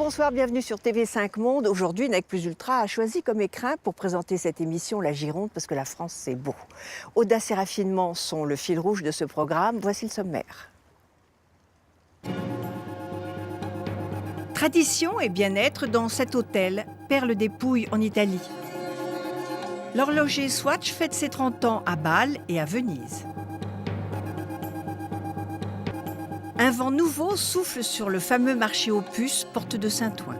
Bonsoir, bienvenue sur TV5 Monde. Aujourd'hui, NEC Plus Ultra a choisi comme écrin pour présenter cette émission la Gironde parce que la France, c'est beau. Audace et raffinement sont le fil rouge de ce programme. Voici le sommaire. Tradition et bien-être dans cet hôtel, Perle des Pouilles en Italie. L'horloger Swatch fête ses 30 ans à Bâle et à Venise. Un vent nouveau souffle sur le fameux marché aux puces, porte de Saint-Ouen.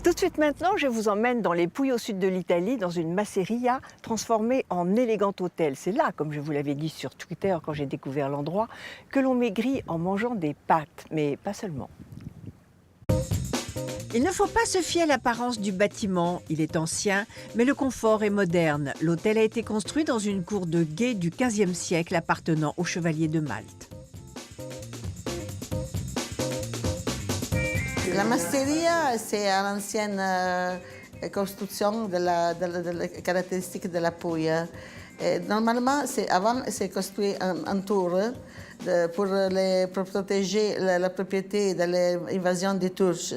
Tout de suite maintenant, je vous emmène dans les Pouilles au sud de l'Italie, dans une masseria transformée en élégant hôtel. C'est là, comme je vous l'avais dit sur Twitter quand j'ai découvert l'endroit, que l'on maigrit en mangeant des pâtes, mais pas seulement. Il ne faut pas se fier à l'apparence du bâtiment. Il est ancien, mais le confort est moderne. L'hôtel a été construit dans une cour de guet du XVe siècle appartenant aux chevaliers de Malte. La masseria, c'est l'ancienne construction de la caractéristique de la Pouille. Normalement, avant, c'est construit en tour pour protéger la propriété de l'invasion des Turcs.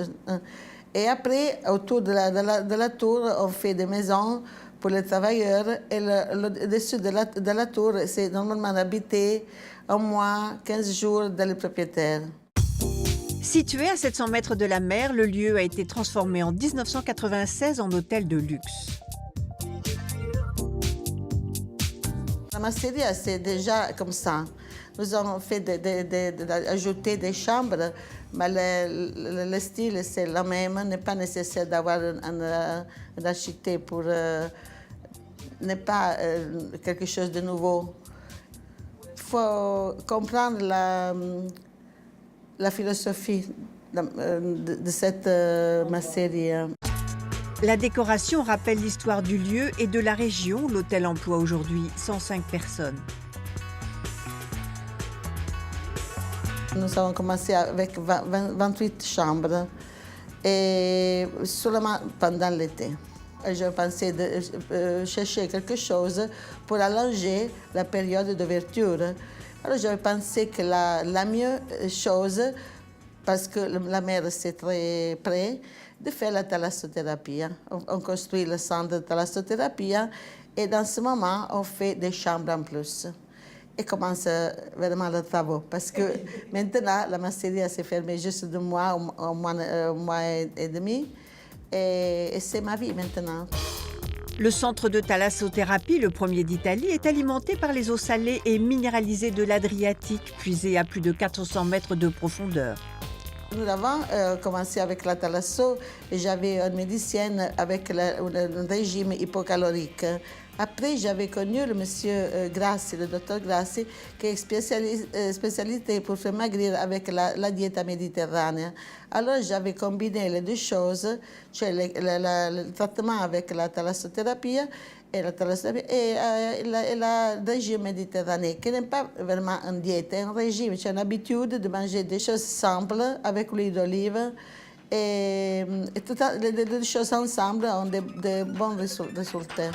Et après, autour de la tour, on fait des maisons pour les travailleurs. Et le dessus de la tour, c'est normalement habité au moins 15 jours dans les propriétaires. Situé à 700 mètres de la mer, le lieu a été transformé en 1996 en hôtel de luxe. La masseria, c'est déjà comme ça. Nous avons fait ajouter des chambres, mais le style, c'est le même. Il n'est pas nécessaire d'avoir un architecte pour... n'est pas quelque chose de nouveau. Il faut comprendre la philosophie de cette masseria. La décoration rappelle l'histoire du lieu et de la région. L'hôtel emploie aujourd'hui 105 personnes. Nous avons commencé avec 28 chambres, et seulement pendant l'été. Je pensais de chercher quelque chose pour allonger la période d'ouverture. Alors j'avais pensé que la meilleure chose, parce que la mer c'est très près, de faire la thalassothérapie. On construit le centre de thalassothérapie et dans ce moment, on fait des chambres en plus. Et commence vraiment le travail. Parce que maintenant, la masseria s'est fermée juste 2 mois, un mois et demi. Et c'est ma vie maintenant. Le centre de thalassothérapie, le premier d'Italie, est alimenté par les eaux salées et minéralisées de l'Adriatique, puisées à plus de 400 mètres de profondeur. Nous avons commencé avec la thalasso et j'avais une médecine avec un régime hypocalorique. Après, j'avais connu le monsieur Grassi, le docteur Grassi, qui est spécialité pour faire maigrir avec la diète méditerranéenne. Alors, j'avais combiné les deux choses, le traitement avec la thalassothérapie et le régime méditerranéen, qui n'est pas vraiment une diète, c'est un régime, c'est une habitude de manger des choses simples avec l'huile d'olive. Et toutes les deux choses ensemble ont de bons résultats.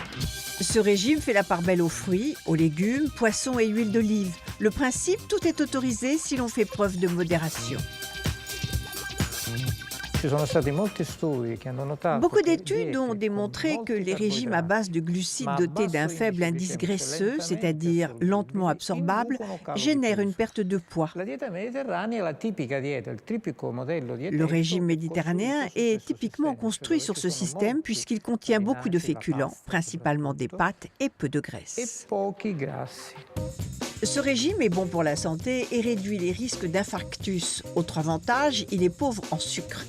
Ce régime fait la part belle aux fruits, aux légumes, poissons et huile d'olive. Le principe, tout est autorisé si l'on fait preuve de modération. Beaucoup d'études ont démontré que les régimes à base de glucides dotés d'un faible indice graisseux, c'est-à-dire lentement absorbables, génèrent une perte de poids. Le régime méditerranéen est typiquement construit sur ce système puisqu'il contient beaucoup de féculents, principalement des pâtes et peu de graisse. Ce régime est bon pour la santé et réduit les risques d'infarctus. Autre avantage, il est pauvre en sucre.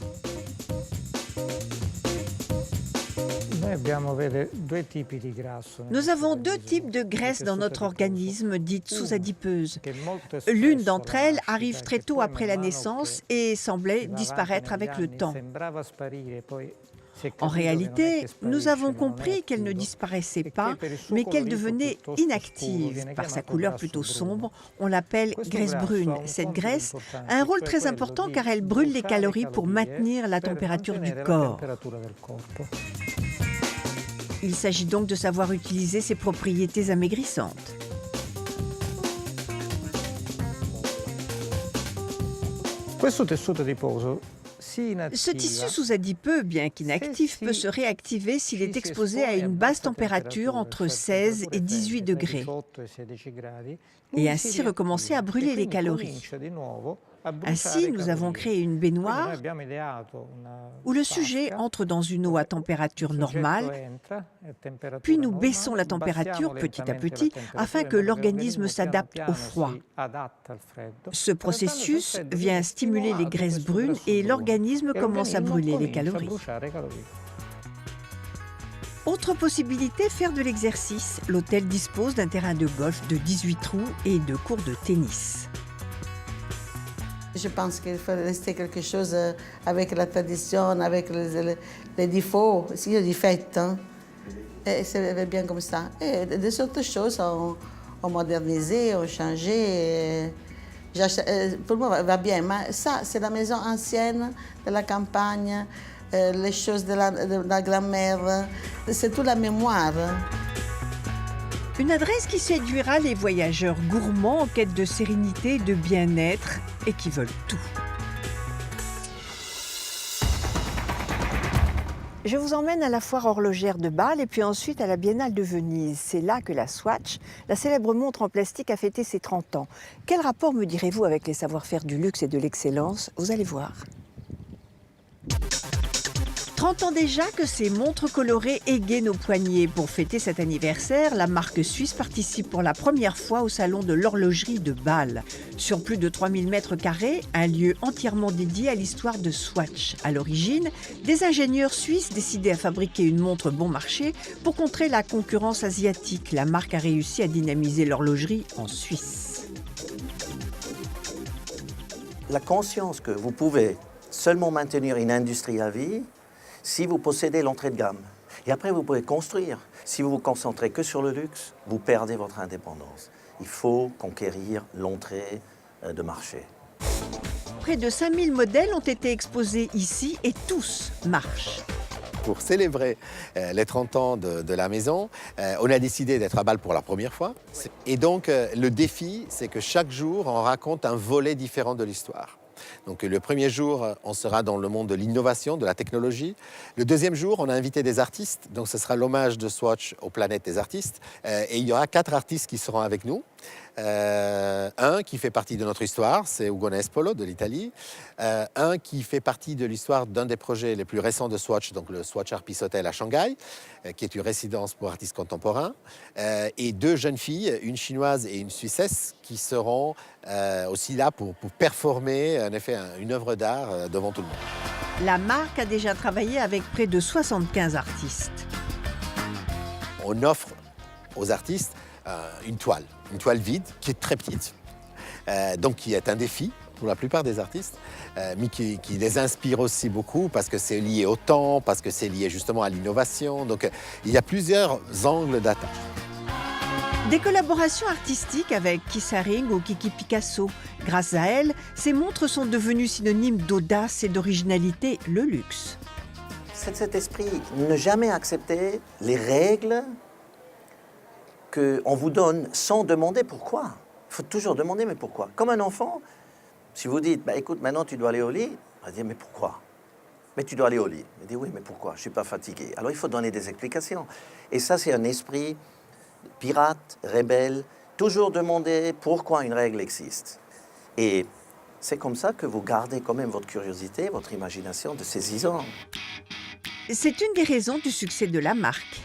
Nous avons 2 types de graisse dans notre organisme, dites sous-adipeuses. L'une d'entre elles arrive très tôt après la naissance et semblait disparaître avec le temps. En réalité, nous avons compris qu'elle ne disparaissait pas, mais qu'elle devenait inactive. Par sa couleur plutôt sombre, on l'appelle graisse brune. Cette graisse a un rôle très important car elle brûle les calories pour maintenir la température du corps. Il s'agit donc de savoir utiliser ses propriétés amaigrissantes. Ce tissu sous-adipeux, bien qu'inactif, peut se réactiver s'il est exposé à une basse température entre 16 et 18 degrés et ainsi recommencer à brûler les calories. Ainsi, nous avons créé une baignoire où le sujet entre dans une eau à température normale, puis nous baissons la température petit à petit afin que l'organisme s'adapte au froid. Ce processus vient stimuler les graisses brunes et l'organisme commence à brûler les calories. Autre possibilité, faire de l'exercice. L'hôtel dispose d'un terrain de golf de 18 trous et de cours de tennis. Je pense qu'il faut rester quelque chose avec la tradition, avec les défauts. Il y a des fêtes, hein? Et c'est bien comme ça. Et des autres choses ont modernisé, ont changé. Pour moi, va bien. Mais ça, c'est la maison ancienne de la campagne, les choses de la grand-mère. C'est toute la mémoire. Une adresse qui séduira les voyageurs gourmands en quête de sérénité et de bien-être et qui veulent tout. Je vous emmène à la foire horlogère de Bâle et puis ensuite à la Biennale de Venise. C'est là que la Swatch, la célèbre montre en plastique, a fêté ses 30 ans. Quel rapport me direz-vous avec les savoir-faire du luxe et de l'excellence? Vous allez voir. 30 ans déjà que ces montres colorées égaient nos poignets. Pour fêter cet anniversaire, la marque suisse participe pour la première fois au salon de l'horlogerie de Bâle. Sur plus de 3000 mètres carrés, un lieu entièrement dédié à l'histoire de Swatch. À l'origine, des ingénieurs suisses décidaient à fabriquer une montre bon marché pour contrer la concurrence asiatique. La marque a réussi à dynamiser l'horlogerie en Suisse. La conscience que vous pouvez seulement maintenir une industrie à vie si vous possédez l'entrée de gamme. Et après, vous pouvez construire. Si vous vous concentrez que sur le luxe, vous perdez votre indépendance. Il faut conquérir l'entrée de marché. Près de 5000 modèles ont été exposés ici et tous marchent. Pour célébrer les 30 ans de la maison, on a décidé d'être à Bâle pour la première fois. Et donc, le défi, c'est que chaque jour, on raconte un volet différent de l'histoire. Donc le premier jour, on sera dans le monde de l'innovation, de la technologie. Le deuxième jour, on a invité des artistes. Donc ce sera l'hommage de Swatch aux planètes des artistes. Et il y aura 4 artistes qui seront avec nous. Un qui fait partie de notre histoire, c'est Ugo Nespolo de l'Italie. Un qui fait partie de l'histoire d'un des projets les plus récents de Swatch, donc le Swatch Art Peace Hotel à Shanghai, qui est une résidence pour artistes contemporains. Et 2 jeunes filles, une chinoise et une suissesse, qui seront aussi là pour performer en effet une œuvre d'art devant tout le monde. La marque a déjà travaillé avec près de 75 artistes. On offre aux artistes une toile vide qui est très petite, donc qui est un défi pour la plupart des artistes, mais qui les inspire aussi beaucoup parce que c'est lié au temps, parce que c'est lié justement à l'innovation. Donc il y a plusieurs angles d'attaque. Des collaborations artistiques avec Keith Haring ou Kiki Picasso. Grâce à elles, ces montres sont devenues synonymes d'audace et d'originalité, le luxe. C'est cet esprit, ne jamais accepter les règles qu'on vous donne sans demander pourquoi. Il faut toujours demander mais pourquoi. Comme un enfant, si vous dites bah, écoute, maintenant tu dois aller au lit, il va dire mais pourquoi? Mais tu dois aller au lit. Il dit oui, mais pourquoi? Je ne suis pas fatigué. Alors il faut donner des explications. Et ça, c'est un esprit pirate, rebelle, toujours demander pourquoi une règle existe. Et c'est comme ça que vous gardez quand même votre curiosité, votre imagination de saisissant. C'est une des raisons du succès de la marque.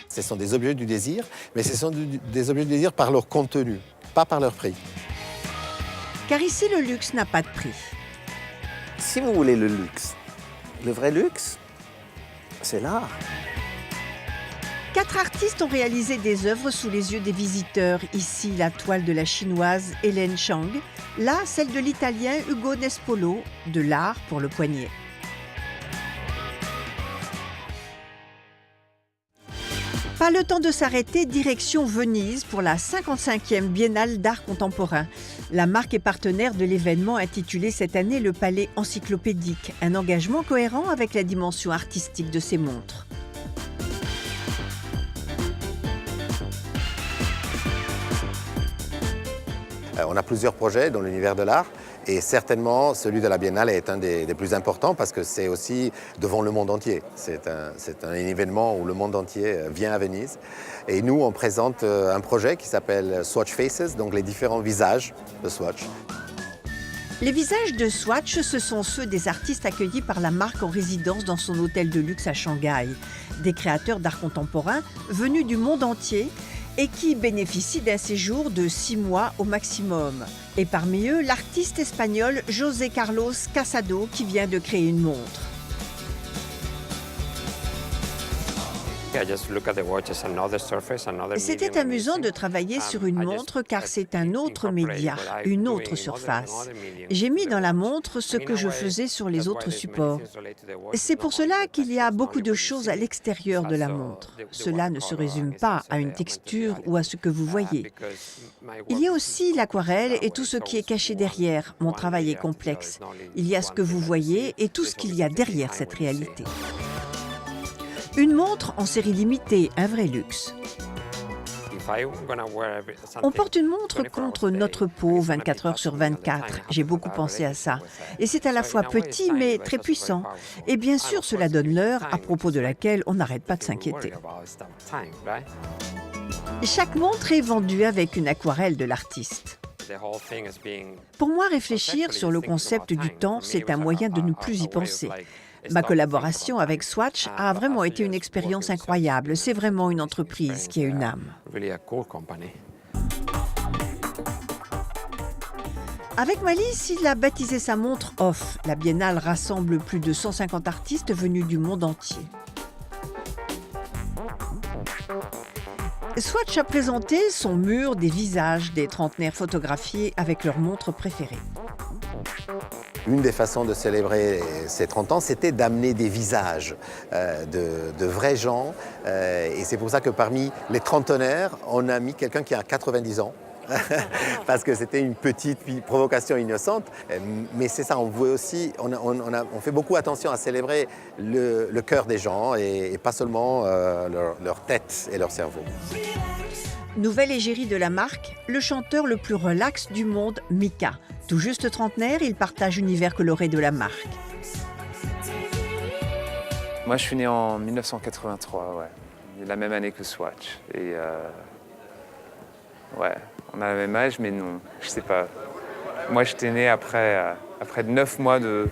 Ce sont des objets du désir, mais ce sont des objets du désir par leur contenu, pas par leur prix. Car ici, le luxe n'a pas de prix. Si vous voulez le luxe, le vrai luxe, c'est l'art. 4 artistes ont réalisé des œuvres sous les yeux des visiteurs. Ici, la toile de la chinoise Hélène Chang. Là, celle de l'italien Ugo Nespolo, de l'art pour le poignet. Pas le temps de s'arrêter, direction Venise pour la 55e Biennale d'art contemporain. La marque est partenaire de l'événement intitulé cette année le Palais encyclopédique, un engagement cohérent avec la dimension artistique de ces montres. On a plusieurs projets dans l'univers de l'art Et certainement, celui de la Biennale est un des plus importants parce que c'est aussi devant le monde entier. C'est un événement où le monde entier vient à Venise. Et nous, on présente un projet qui s'appelle Swatch Faces, donc les différents visages de Swatch. Les visages de Swatch, ce sont ceux des artistes accueillis par la marque en résidence dans son hôtel de luxe à Shanghai. Des créateurs d'art contemporain venus du monde entier et qui bénéficient d'un séjour de 6 mois au maximum. Et parmi eux, l'artiste espagnol José Carlos Casado qui vient de créer une montre. C'était amusant de travailler sur une montre car c'est un autre média, une autre surface. J'ai mis dans la montre ce que je faisais sur les autres supports. C'est pour cela qu'il y a beaucoup de choses à l'extérieur de la montre. Cela ne se résume pas à une texture ou à ce que vous voyez. Il y a aussi l'aquarelle et tout ce qui est caché derrière. Mon travail est complexe. Il y a ce que vous voyez et tout ce qu'il y a derrière cette réalité. Une montre en série limitée, un vrai luxe. On porte une montre contre notre peau 24 heures sur 24. J'ai beaucoup pensé à ça. Et c'est à la fois petit mais très puissant. Et bien sûr, cela donne l'heure à propos de laquelle on n'arrête pas de s'inquiéter. Chaque montre est vendue avec une aquarelle de l'artiste. Pour moi, réfléchir sur le concept du temps, c'est un moyen de ne plus y penser. Ma collaboration avec Swatch a vraiment été une expérience incroyable. C'est vraiment une entreprise qui a une âme. Avec Malice, il a baptisé sa montre Off. La Biennale rassemble plus de 150 artistes venus du monde entier. Swatch a présenté son mur des visages des trentenaires photographiés avec leurs montres préférées. Une des façons de célébrer ces 30 ans, c'était d'amener des visages de vrais gens. Et c'est pour ça que parmi les trentenaires, on a mis quelqu'un qui a 90 ans. Parce que c'était une petite provocation innocente. Mais c'est ça, on voit aussi, on fait beaucoup attention à célébrer le cœur des gens et pas seulement leur tête et leur cerveau. Nouvelle égérie de la marque, le chanteur le plus relax du monde, Mika. Tout juste trentenaire, il partage l'univers coloré de la marque. Moi, je suis né en 1983, ouais. La même année que Swatch. Et ouais, on a le même âge, mais non, je sais pas. Moi, j'étais né après 9 mois de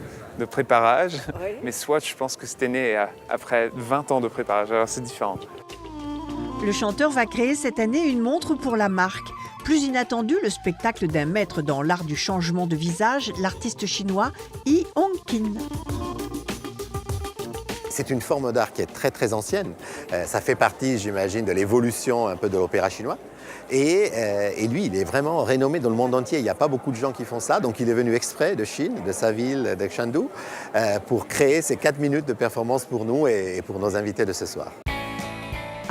préparage, mais Swatch, je pense que c'était né après 20 ans de préparage. Alors, c'est différent. Le chanteur va créer cette année une montre pour la marque. Plus inattendu, le spectacle d'un maître dans l'art du changement de visage, l'artiste chinois Yi Hongqin. C'est une forme d'art qui est très très ancienne. Ça fait partie, j'imagine, de l'évolution un peu de l'opéra chinois. Et lui, il est vraiment renommé dans le monde entier. Il n'y a pas beaucoup de gens qui font ça. Donc il est venu exprès de Chine, de sa ville, de Chengdu, pour créer ces 4 minutes de performance pour nous et pour nos invités de ce soir.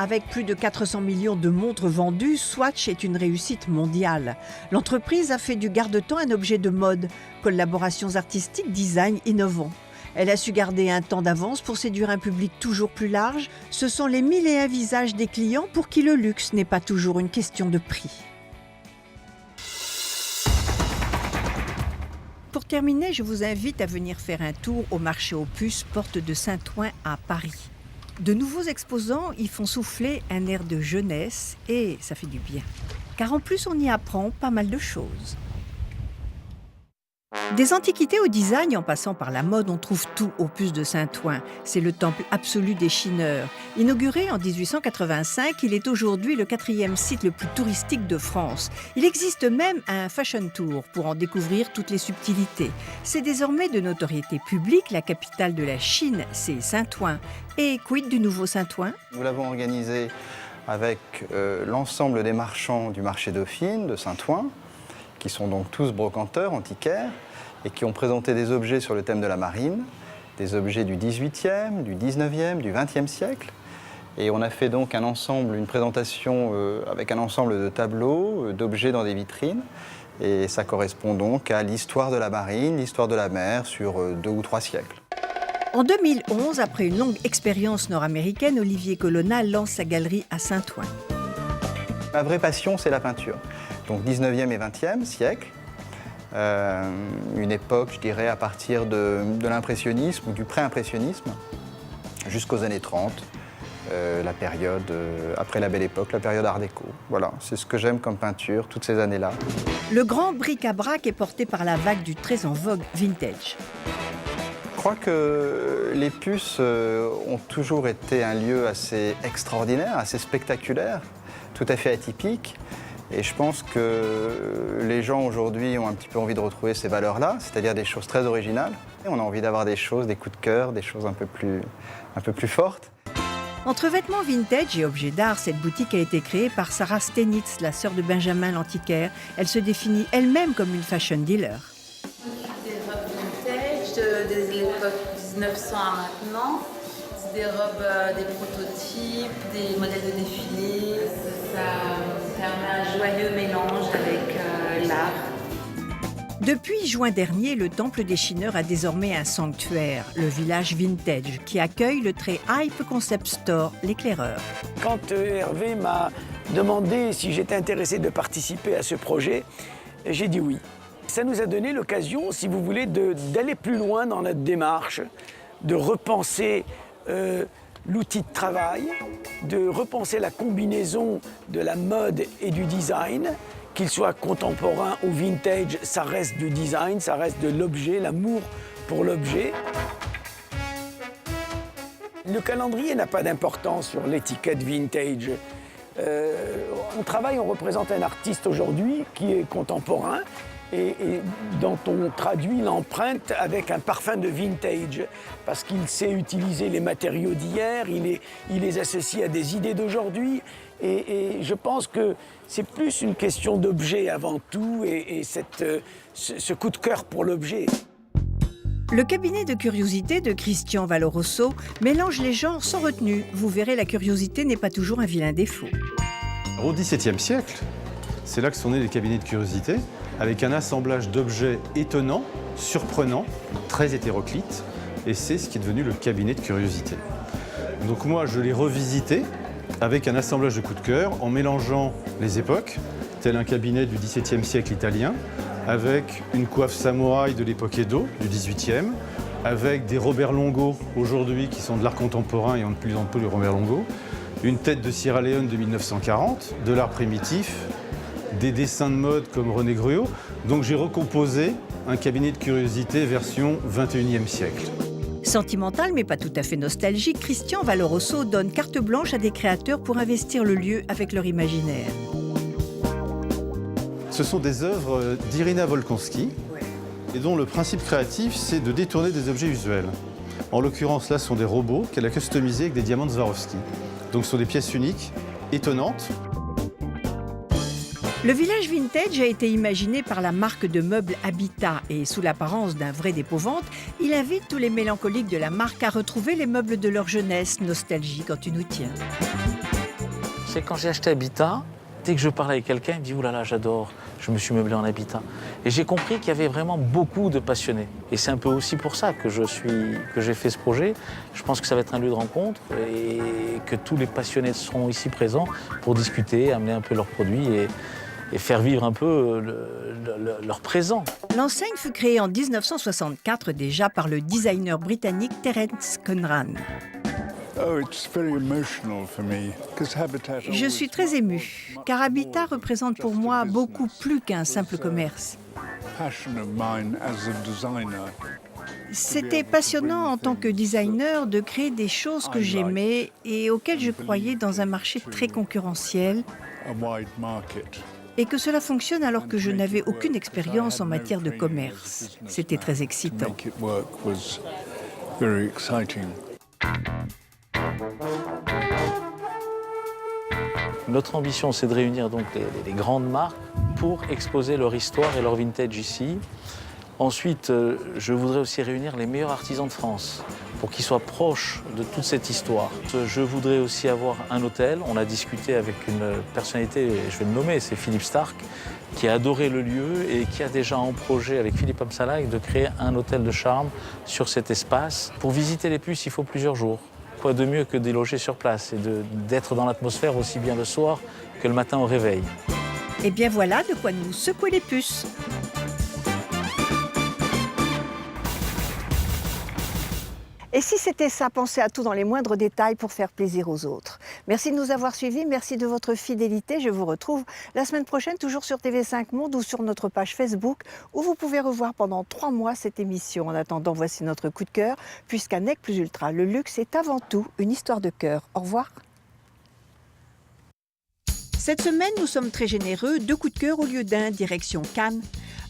Avec plus de 400 millions de montres vendues, Swatch est une réussite mondiale. L'entreprise a fait du garde-temps un objet de mode, collaborations artistiques, design innovant. Elle a su garder un temps d'avance pour séduire un public toujours plus large. Ce sont les 1001 visages des clients pour qui le luxe n'est pas toujours une question de prix. Pour terminer, je vous invite à venir faire un tour au marché aux puces, porte de Saint-Ouen à Paris. De nouveaux exposants y font souffler un air de jeunesse et ça fait du bien. Car en plus, on y apprend pas mal de choses. Des antiquités au design en passant par la mode, on trouve tout aux puces de Saint-Ouen. C'est le temple absolu des chineurs. Inauguré en 1885, il est aujourd'hui le 4e site le plus touristique de France. Il existe même un fashion tour pour en découvrir toutes les subtilités. C'est désormais de notoriété publique. La capitale de la Chine, c'est Saint-Ouen. Et quid du nouveau Saint-Ouen ? Nous l'avons organisé avec l'ensemble des marchands du marché Dauphine de Saint-Ouen, qui sont donc tous brocanteurs, antiquaires, et qui ont présenté des objets sur le thème de la marine, des objets du XVIIIe, du XIXe, du XXe siècle. Et on a fait donc une présentation avec un ensemble de tableaux, d'objets dans des vitrines. Et ça correspond donc à l'histoire de la marine, l'histoire de la mer sur 2 ou 3 siècles. En 2011, après une longue expérience nord-américaine, Olivier Colonna lance sa galerie à Saint-Ouen. Ma vraie passion, c'est la peinture. Donc 19e et 20e siècle. Une époque, je dirais, à partir de l'impressionnisme ou du pré-impressionnisme jusqu'aux années 30. La période, après la Belle Époque, la période Art déco. Voilà, c'est ce que j'aime comme peinture, toutes ces années-là. Le grand bric-à-brac est porté par la vague du très en vogue vintage. Je crois que les puces ont toujours été un lieu assez extraordinaire, assez spectaculaire, tout à fait atypique. Et je pense que les gens aujourd'hui ont un petit peu envie de retrouver ces valeurs-là, c'est-à-dire des choses très originales. Et on a envie d'avoir des choses, des coups de cœur, des choses un peu plus fortes. Entre vêtements vintage et objets d'art, cette boutique a été créée par Sarah Stenitz, la sœur de Benjamin l'antiquaire. Elle se définit elle-même comme une fashion dealer. Des robes vintage de l'époque 1900 à maintenant. C'est des robes, des prototypes, des modèles de défilé. Ça permet un joyeux mélange avec l'art. Depuis juin dernier, le Temple des Chineurs a désormais un sanctuaire, le village vintage, qui accueille le très hype concept store, l'Éclaireur. Quand Hervé m'a demandé si j'étais intéressé de participer à ce projet, j'ai dit oui. Ça nous a donné l'occasion, si vous voulez, d'aller plus loin dans notre démarche, de repenser l'outil de travail, de repenser la combinaison de la mode et du design. Qu'il soit contemporain ou vintage, ça reste du design, ça reste de l'objet, l'amour pour l'objet. Le calendrier n'a pas d'importance sur l'étiquette vintage. On travaille, on représente un artiste aujourd'hui qui est contemporain et dont on traduit l'empreinte avec un parfum de vintage parce qu'il sait utiliser les matériaux d'hier, il les associe à des idées d'aujourd'hui et je pense que c'est plus une question d'objet avant tout et ce coup de cœur pour l'objet. Le cabinet de curiosité de Christian Valoroso mélange les genres sans retenue. Vous verrez, la curiosité n'est pas toujours un vilain défaut. Au XVIIe siècle, c'est là que sont nés les cabinets de curiosité, avec un assemblage d'objets étonnants, surprenants, très hétéroclites, et c'est ce qui est devenu le cabinet de curiosité. Donc moi, je l'ai revisité avec un assemblage de coups de cœur, en mélangeant les époques, tel un cabinet du XVIIe siècle italien, avec une coiffe samouraï de l'époque Edo, du XVIIIe, avec des Robert Longo, aujourd'hui, qui sont de l'art contemporain et on ne plus en plus les Robert Longo, une tête de Sierra Leone de 1940, de l'art primitif, des dessins de mode comme René Gruot. Donc j'ai recomposé un cabinet de curiosité version 21e siècle. Sentimental mais pas tout à fait nostalgique, Christian Valoroso donne carte blanche à des créateurs pour investir le lieu avec leur imaginaire. Ce sont des œuvres d'Irina Volkonski et dont le principe créatif, c'est de détourner des objets usuels. En l'occurrence, là, ce sont des robots qu'elle a customisés avec des diamants de Swarovski. Donc ce sont des pièces uniques, étonnantes. Le village vintage a été imaginé par la marque de meubles Habitat et sous l'apparence d'un vrai dépôt-vente, il invite tous les mélancoliques de la marque à retrouver les meubles de leur jeunesse, nostalgie quand tu nous tiens. C'est quand j'ai acheté Habitat, dès que je parle avec quelqu'un, il me dit « Ouh là là, j'adore, je me suis meublé en Habitat ». Et j'ai compris qu'il y avait vraiment beaucoup de passionnés. Et c'est un peu aussi pour ça que j'ai fait ce projet. Je pense que ça va être un lieu de rencontre et que tous les passionnés seront ici présents pour discuter, amener un peu leurs produits et faire vivre un peu leur présent. L'enseigne fut créée en 1964 déjà par le designer britannique Terence Conran. Je suis très émue, car Habitat représente pour moi beaucoup plus qu'un simple commerce. C'était passionnant en tant que designer de créer des choses que j'aimais et auxquelles je croyais dans un marché très concurrentiel. Et que cela fonctionne alors que je n'avais aucune expérience en matière de commerce. C'était très excitant. Notre ambition, c'est de réunir donc les grandes marques pour exposer leur histoire et leur vintage ici. Ensuite, je voudrais aussi réunir les meilleurs artisans de France pour qu'ils soient proches de toute cette histoire. Je voudrais aussi avoir un hôtel. On a discuté avec une personnalité, je vais le nommer, c'est Philippe Stark, qui a adoré le lieu et qui a déjà en projet avec Philippe Amsalaï de créer un hôtel de charme sur cet espace. Pour visiter les puces, il faut plusieurs jours. Quoi de mieux que de loger sur place et d'être dans l'atmosphère aussi bien le soir que le matin au réveil. Et bien voilà de quoi nous secouer les puces. Et si c'était ça, pensez à tout dans les moindres détails pour faire plaisir aux autres. Merci de nous avoir suivis, merci de votre fidélité. Je vous retrouve la semaine prochaine, toujours sur TV5 Monde ou sur notre page Facebook, où vous pouvez revoir pendant 3 mois cette émission. En attendant, voici notre coup de cœur, puisqu'à Nec Plus Ultra, le luxe est avant tout une histoire de cœur. Au revoir. Cette semaine, nous sommes très généreux, 2 coups de cœur au lieu d'un, direction Cannes.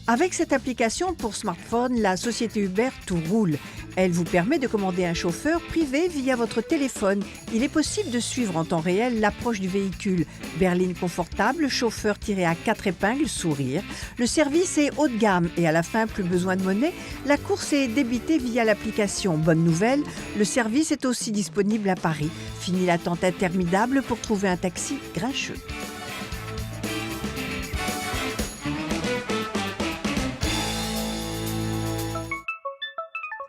Avec cette application pour smartphone, la société Uber Tout roule. Elle vous permet de commander un chauffeur privé via votre téléphone. Il est possible de suivre en temps réel l'approche du véhicule. Berline confortable, chauffeur tiré à 4 épingles, sourire. Le service est haut de gamme et à la fin, plus besoin de monnaie. La course est débitée via l'application. Bonne nouvelle, le service est aussi disponible à Paris. Fini l'attente interminable pour trouver un taxi grincheux.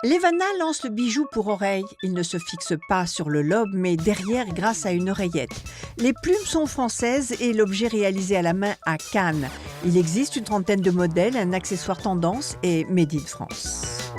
Levana lance le bijou pour oreille. Il ne se fixe pas sur le lobe, mais derrière grâce à une oreillette. Les plumes sont françaises et l'objet réalisé à la main à Cannes. Il existe une 30aine de modèles, un accessoire tendance et made in France.